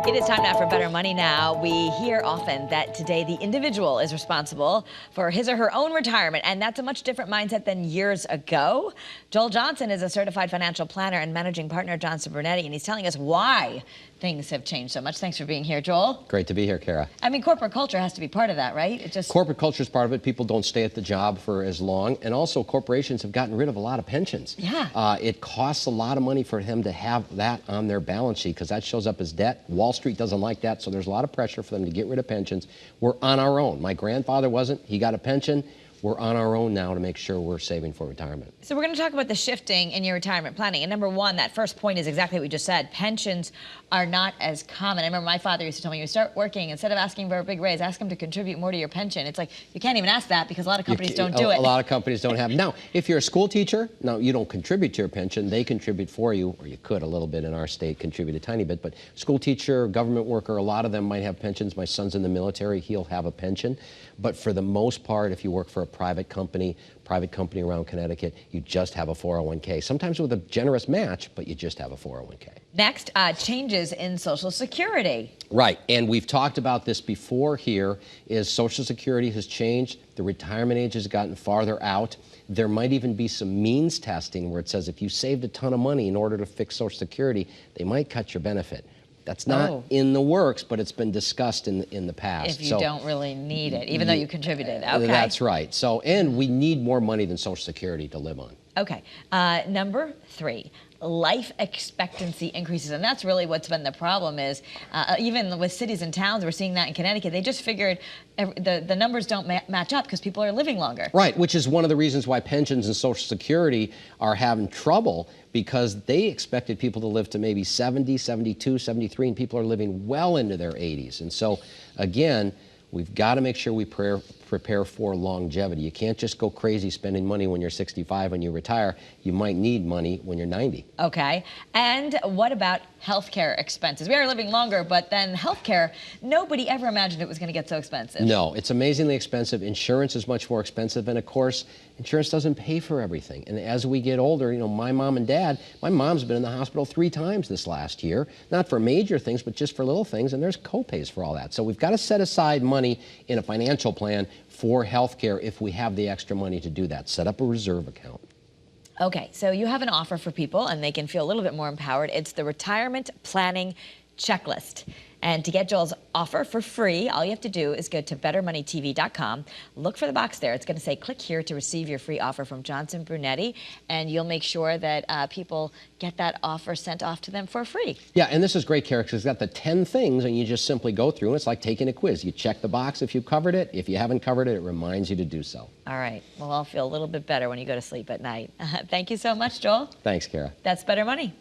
It is time now for Better Money Now. We hear often that today the individual is responsible for his or her own retirement, and that's a much different mindset than years ago. Joel Johnson is a certified financial planner and managing partner at Johnson Brunetti, and he's telling us why things have changed so much. Thanks for being here, Joel. Great to be here, Kara. I mean, corporate culture has to be part of that, right? Corporate culture is part of it. People don't stay at the job for as long, and also corporations have gotten rid of a lot of pensions. Yeah. It costs a lot of money for them to have that on their balance sheet because that shows up as debt. Wall Street doesn't like that, so there's a lot of pressure for them to get rid of pensions. We're on our own. My grandfather wasn't. He got a pension. We're on our own now to make sure we're saving for retirement. So we're going to talk about the shifting in your retirement planning. And number one, that first point is exactly what you just said. Pensions are not as common. I remember my father used to tell me, you start working, instead of asking for a big raise, ask them to contribute more to your pension. It's like, you can't even ask that because a lot of companies don't do it. A lot of companies don't have. Now, if you're a school teacher, no, you don't contribute to your pension. They contribute for you, or you could a little bit in our state, contribute a tiny bit. But school teacher, government worker, a lot of them might have pensions. My son's in the military, he'll have a pension. But for the most part, if you work for a private company around Connecticut, you just have a 401k. Sometimes with a generous match, but you just have a 401k. Next, changes in Social Security. Right, and we've talked about this before here, is Social Security has changed. The retirement age has gotten farther out. There might even be some means testing where it says if you saved a ton of money in order to fix Social Security, they might cut your benefit. That's not in the works, but it's been discussed in the past. If you don't really need it, even though you contributed. Okay. That's right. So, and we need more money than Social Security to live on. Okay. Number three, life expectancy increases. And that's really what's been the problem is, even with cities and towns, we're seeing that in Connecticut, they just figured the numbers don't match up because people are living longer. Right, which is one of the reasons why pensions and Social Security are having trouble, because they expected people to live to maybe 70, 72, 73, and people are living well into their 80s. And so, again, we've got to make sure we prepare for longevity. You can't just go crazy spending money when you're 65 when you retire. You might need money when you're 90. Okay. And what about healthcare expenses? We are living longer, but then healthcare, nobody ever imagined it was going to get so expensive. No, it's amazingly expensive. Insurance is much more expensive. And of course, insurance doesn't pay for everything. And as we get older, you know, my mom and dad, my mom's been in the hospital 3 times this last year, not for major things, but just for little things. And there's co-pays for all that. So we've got to set aside money in a financial plan for healthcare if we have the extra money to do that. Set up a reserve account. Okay, so you have an offer for people and they can feel a little bit more empowered. It's the Retirement Planning Checklist. And to get Joel's offer for free, all you have to do is go to bettermoneytv.com. Look for the box there. It's going to say, click here to receive your free offer from Johnson Brunetti. And you'll make sure that people get that offer sent off to them for free. Yeah, and this is great, Kara, because it's got the 10 things, and you just simply go through, and it's like taking a quiz. You check the box if you've covered it. If you haven't covered it, it reminds you to do so. All right. Well, I'll feel a little bit better when you go to sleep at night. Thank you so much, Joel. Thanks, Kara. That's Better Money.